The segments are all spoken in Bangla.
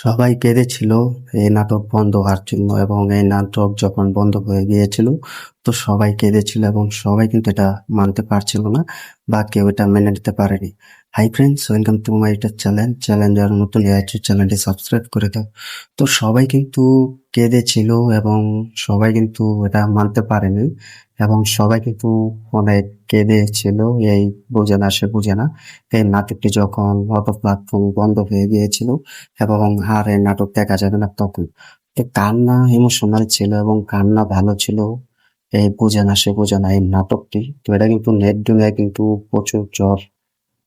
সবাই কেঁদেছিল এই নাটক বন্ধ হওয়ার জন্য, এবং এই নাটক যখন বন্ধ হয়ে গিয়েছিল তো সবাই কেঁদেছিল এবং সবাই কিন্তু এটা মানতে পারছিল না বা কেউ এটা মেনে নিতে পারেনি। Hi friends, welcome to my YouTube channel. যারা নতুন আছে চ্যানেলটি সাবস্ক্রাইব করে দাও। তো সবাই কিন্তু কেঁদেছিল এবং সবাই কিন্তু এটা মানতে পারেনি, এবং সবাই কিন্তু অনেক কেঁদেছিল। এই বুঝে না সে বুঝে না এই নাটকটি যখন অটো প্ল্যাটফর্ম বন্ধ হয়ে গিয়েছিল এবং আর এই নাটক দেখা যাবে না তখন। তো কান্না ইমোশনাল ছিল এবং কান্না ভালো ছিল। এই বুঝে না সে বুঝে না এই নাটকটি, তো এটা কিন্তু নেট দুনিয়ায় কিন্তু প্রচুর জ্বর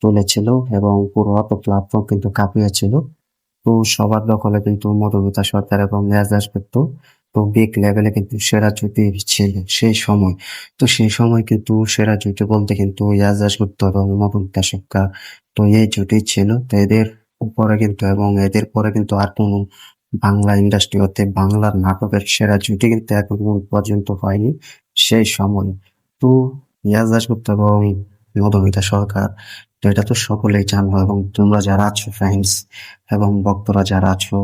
তুলেছিল এবং পুরো অটো প্ল্যাটফর্ম কিন্তু কাঁপিয়েছিল। তো সবার দখলে কিন্তু মধুমিতা সরকার এবং এজাজ গুপ্ত তো বিগ লেভেলে কিন্তু সেরা জুটি ছিল সেই সময়। তো সেই সময় কিন্তু সেরা জুটি বলতে কিন্তু এজাজ গুপ্ত এবং মধুমিতা সরকার, তো এই জুটি ছিল। তো এদের উপরে কিন্তু এবং এদের পরে কিন্তু আর কোনো বাংলা ইন্ডাস্ট্রি হতে বাংলার নাটকের সেরা জুটি কিন্তু এখন পর্যন্ত হয়নি সেই সময়। তো এজাজ গুপ্ত এবং মধুমিতা সরকার, তো এটা তো সকলেই জানো, এবং তোমরা যারা আছো ফ্রেন্ডস এবং ভক্তরা যারা আছো,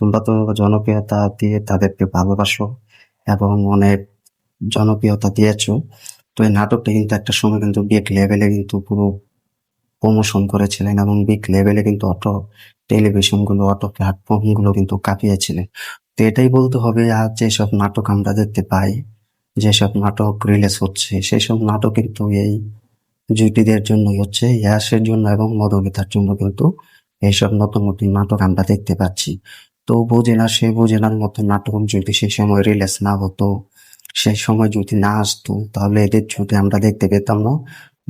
তোমরা তো জনপ্রিয়তা দিয়ে তাদেরকে ভালোবাসো এবং অনেক জনপ্রিয়তা দিয়েছো। তো এই নাটকটা কিন্তু একটা সময় কিন্তু বিগ লেভেলে কিন্তু পুরো প্রমোশন করেছিলেন এবং বিগ লেভেলে কিন্তু অটো টেলিভিশন গুলো, অটো প্ল্যাটফর্ম গুলো কিন্তু কাঁপিয়েছিলেন। তো এটাই বলতে হবে, আর যেসব নাটক আমরা দেখতে পাই, যেসব নাটক রিলিজ হচ্ছে, সেসব নাটক কিন্তু এই জুটিদের জন্যই হচ্ছে, ইয়াসের জন্য এবং মধুমিতার জন্য কিন্তু এইসব নতুন নতুন নাটক আমরা দেখতে পাচ্ছি। তো বোঝে না সে বোঝে নার মতো নাটক যদি সেই সময় রিলিজ না হতো, সেই সময় যদি না আসতো, তাহলে এদের জুটি আমরা দেখতে পেতাম না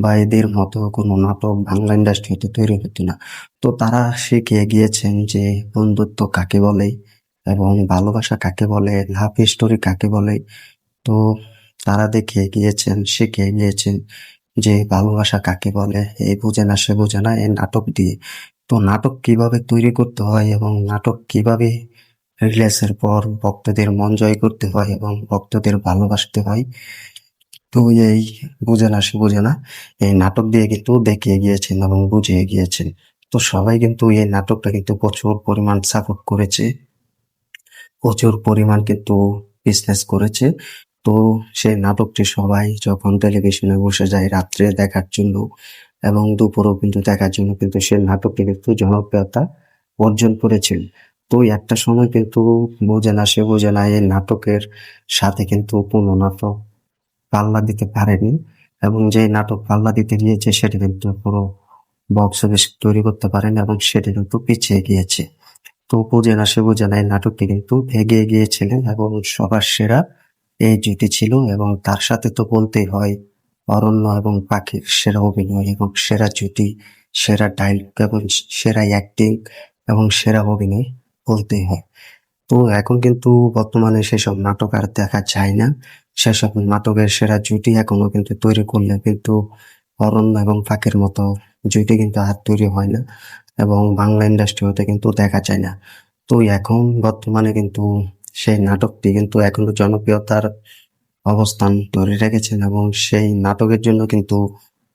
বা এদের মতো কোনো নাটক বাংলা ইন্ডাস্ট্রিতে তৈরি হতো না। তো তারা শিখিয়ে গিয়েছেন যে বন্ধুত্ব কাকে বলে এবং ভালোবাসা কাকে বলে, লাভ স্টোরি কাকে বলে। তো তারা দেখিয়ে গিয়েছেন, শিখিয়ে গিয়েছেন যে ভালোবাসা কাকে বলে। এই বুঝে না সে বুঝে না এই নাটক দিয়ে। তো নাটক কিভাবে তৈরি করতে হয় এবং নাটক কিভাবে রিলিজের পর ভক্তদের মন জয় করতে হয় এবং ভক্তদের ভালোবাসতে হয়, তো এই বুঝে না সে বুঝে না এই নাটক দিয়ে কিন্তু দেখিয়ে গিয়েছেন এবং বুঝিয়ে গিয়েছেন। তো সবাই কিন্তু এই নাটকটা কিন্তু প্রচুর পরিমাণ সাপোর্ট করেছে, প্রচুর পরিমাণ কিন্তু বিজনেস করেছে। তো সেই নাটকটি সবাই যখন টেলিভিশনে বসে যায় রাত্রে দেখার জন্য এবং দুপুরেও কিন্তু দেখার জন্য কিন্তু সেই নাটকটি কিন্তু জনপ্রিয়তা অর্জন করেছিল। তো একটা সময় কিন্তু বোঝে না সে বোঝে না এই নাটকের সাথে কিন্তু কোনো নাটক পাল্লা দিতে পারেনি, এবং যে নাটক পাল্লা দিতে গিয়েছে সেটি কিন্তু পুরো বক্স অফিস তৈরি করতে পারেনি এবং সেটি কিন্তু পিছিয়ে গিয়েছে। তো বোঝে না সে বোঝে না এই নাটকটি কিন্তু এগিয়ে গিয়েছিলেন এবং সবার সেরা এই জুটি ছিল। এবং তার সাথে তো বলতেই হয় অরণ্য এবং পাখির সেরা অভিনয় এবং সেরা জুটি, সেরা ডায়লগ এবং সেরা অ্যাক্টিং এবং সেরা অভিনয় বলতেই হয়। তো এখন কিন্তু বর্তমানে সেসব নাটক আর দেখা যায় না। সেসব নাটকের সেরা জুটি এখনো কিন্তু তৈরি করলে কিন্তু অরণ্য এবং ফাঁকের মতো জুটি কিন্তু আর তৈরি হয় না এবং বাংলা ইন্ডাস্ট্রিতে কিন্তু দেখা যায় না। তো এখন বর্তমানে কিন্তু সেই নাটকটি কিন্তু এখনো জনপ্রিয়তার অবস্থান ধরে রেখেছেন, এবং সেই নাটকের জন্য কিন্তু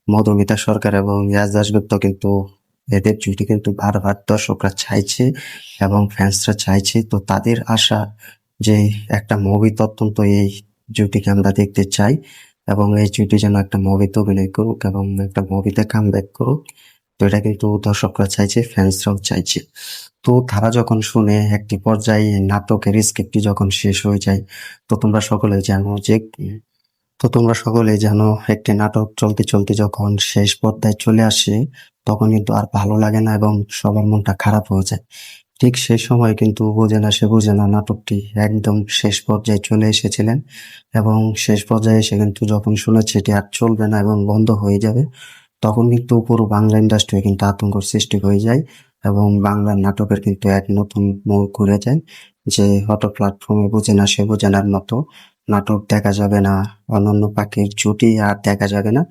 মধুমিতা সরকার এবং ইয়াস দাশগুপ্ত কিন্তু এদের জুটি কিন্তু বারবার দর্শকরা চাইছে এবং ফ্যান্সরা চাইছে। তো তাদের আশা যে একটা মুভি অত্যন্ত এই জুটিকে আমরা দেখতে চাই এবং এই জুটি যেন একটা মুভিতে অভিনয় করুক এবং একটা মুভিতে কামব্যাক করুক। তো এটা কিন্তু দর্শকরা চাইছে, ফ্যান্সরাও চাইছে। তো তারা যখন শুনে একটি পর্যায়ে নাটকের স্ক্রিপ্টটি যখন শেষ হয়ে যায়, তো তোমরা সকলে জানো যে তো তোমরা সকলে জানো একটি নাটক চলতে চলতে যখন শেষ পর্যায়ে চলে আসে, তখন কিন্তু আর ভালো লাগে না এবং সবার মনটা খারাপ হয়ে যায়। ঠিক সেই সময় কিন্তু বোঝে না সে বোঝে না নাটকটি একদম শেষ পর্যায়ে চলে এসেছিলেন, এবং শেষ পর্যায়ে এসে কিন্তু যখন শুনেছে এটি আর চলবে না এবং বন্ধ হয়ে যাবে, তখন কিন্তু পুরো বাংলা ইন্ডাস্ট্রি কিন্তু আতঙ্কের সৃষ্টি হয়ে যায় এবং বাংলা নাটকের কিন্তু এক নতুন মোড় ঘুরে যায়। যে অটো প্ল্যাটফর্মে বুঝে না সে বোঝে নার মতো নাটক দেখা যাবে না, অনন্য পাখির জুটি আর দেখা যাবে না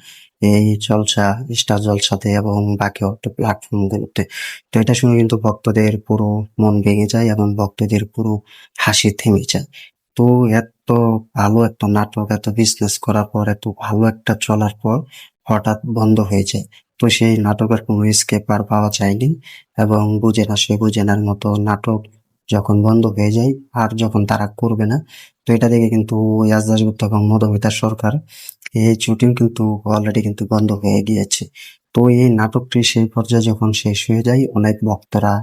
এই জলসা, স্টার জলসাতে এবং বাকি অটো প্ল্যাটফর্ম গুলোতে। তো এটা শুনে কিন্তু ভক্তদের পুরো মন ভেঙে যায় এবং ভক্তদের পুরো হাসি থেমে যায়। তো এত ভালো একটা নাটক, এত বিজনেস করার পর, এত ভালো একটা চলার পর হঠাৎ বন্ধ হয়ে যায়। তো সেই নাটকের কোনো স্কেপ আর পাওয়া যায়নি এবং বুঝে না সে বুঝে নার মতো নাটক যখন বন্ধ হয়ে যায় আর যখন তারা করবে না, তো এটা দেখে কিন্তু ইয়াস দাশগুপ্ত এবং মধুমিতা সরকার এই শুটিং কিন্তু অলরেডি কিন্তু বন্ধ হয়ে গিয়েছে। তো এই নাটকটি সেই পর্যায়ে যখন শেষ হয়ে যায়, অনেক ভক্তরা,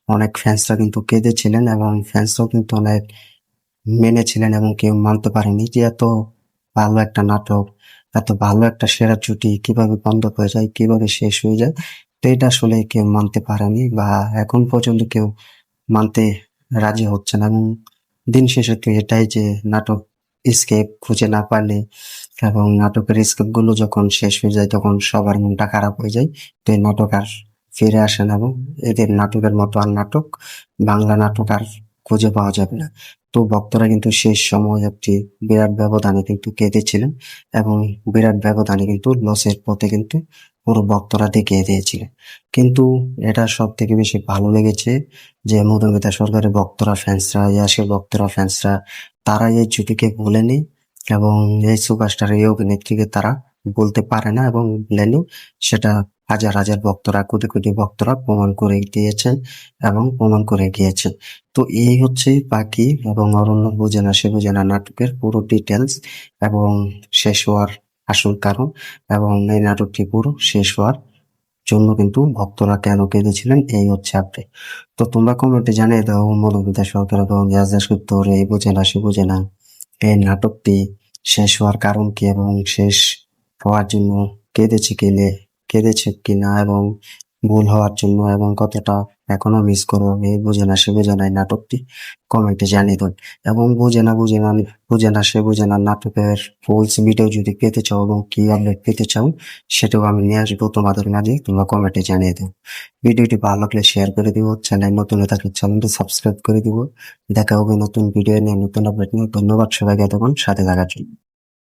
অনেক ফ্যান্সরা কিন্তু কেঁদেছিলেন এবং ফ্যান্সরাও কিন্তু অনেক মেনেছিলেন এবং কেউ মানতে পারেনি যে এত ভালো একটা নাটক, এত ভালো একটা সেরা জুটি কিভাবে বন্ধ হয়ে যায়, কিভাবে শেষ হয়ে যায়। তো এটা আসলে কেউ মানতে পারেনি বা এখন পর্যন্ত কেউ মানতে রাজি হচ্ছে না। এবং দিন শেষে তো এটাই যে নাটক স্কেপ খুঁজে না পারলে এবং নাটকের স্কেপ গুলো যখন শেষ হয়ে যায় তখন সবার মনটা খারাপ হয়ে যায়। তো এই নাটক আর ফিরে আসে না এবং এদের নাটকের মতো আর নাটক, বাংলা নাটক আর খুঁজে পাওয়া যাবে না। তো ভক্তরা কিন্তু শেষ সময় একটি বিরাট ব্যবধানে কিন্তু কেঁদেছিলেন এবং বিরাট ব্যবধানে কিন্তু লসের পথে কিন্তু পুরো ভক্তরা দেখিয়ে দিয়েছিলেন। কিন্তু এটা সব থেকে বেশি ভালো লেগেছে যে মধুমিতা সরকারের ভক্তরা, ফ্যান্সরা, ইয়াসের ভক্তরা, ফ্যান্সরা, তারা এই জুটিকে ভুলেনি এবং এই সুপারস্টার, এই অভিনেত্রীকে তারা বলতে পারে না এবং ভুলেনি। সেটা হাজার হাজার ভক্তরা, কোটি কোটি ভক্তরা প্রমাণ করে দিয়েছেন এবং প্রমাণ করে গিয়েছেন। তো এই হচ্ছে পাখি এবং অরণ্য বুঝে না সে বুঝে না নাটকের পুরো ডিটেলস এবং শেষ হওয়ার আসল কারণ এবং এই নাটকটি পুরো শেষ হওয়ার জন্য কিন্তু ভক্তরা কেন কেঁদেছিলেন, এই হচ্ছে আপডেট। তো তোমরা কমেন্টে জানিয়ে দাও মধুমিতা সরকার এবং ইয়াস দাশগুপ্তর এই বুঝে না সে বুঝে না এই নাটকটি শেষ হওয়ার কারণ কি এবং শেষ হওয়ার জন্য কেঁদেছে কিনে কেঁদেছে কিনা এবং ভুল হওয়ার জন্য এবং কতটা এখনো মিস করো এই বুঝে না সে বুঝে না এই নাটকটি কমেন্টে জানিয়ে দাও। এবং বুঝে না সে বুঝে না নাটকের ফুল ভিডিও যদি পেতে চাও এবং কি আপডেট পেতে চাও সেটাও আমি নিয়ে আসবো তোমাদের মাঝে, তোমরা কমেন্টে জানিয়ে দাও। ভিডিওটি ভালো লাগলে শেয়ার করে দিব, চ্যানেল নতুন হয়ে থাকলে চ্যানেলটি সাবস্ক্রাইব করে দিব। দেখা হবে নতুন ভিডিও নিয়ে, নতুন আপডেট নিয়ে। ধন্যবাদ সবাইকে এতক্ষণ সাথে থাকার জন্য।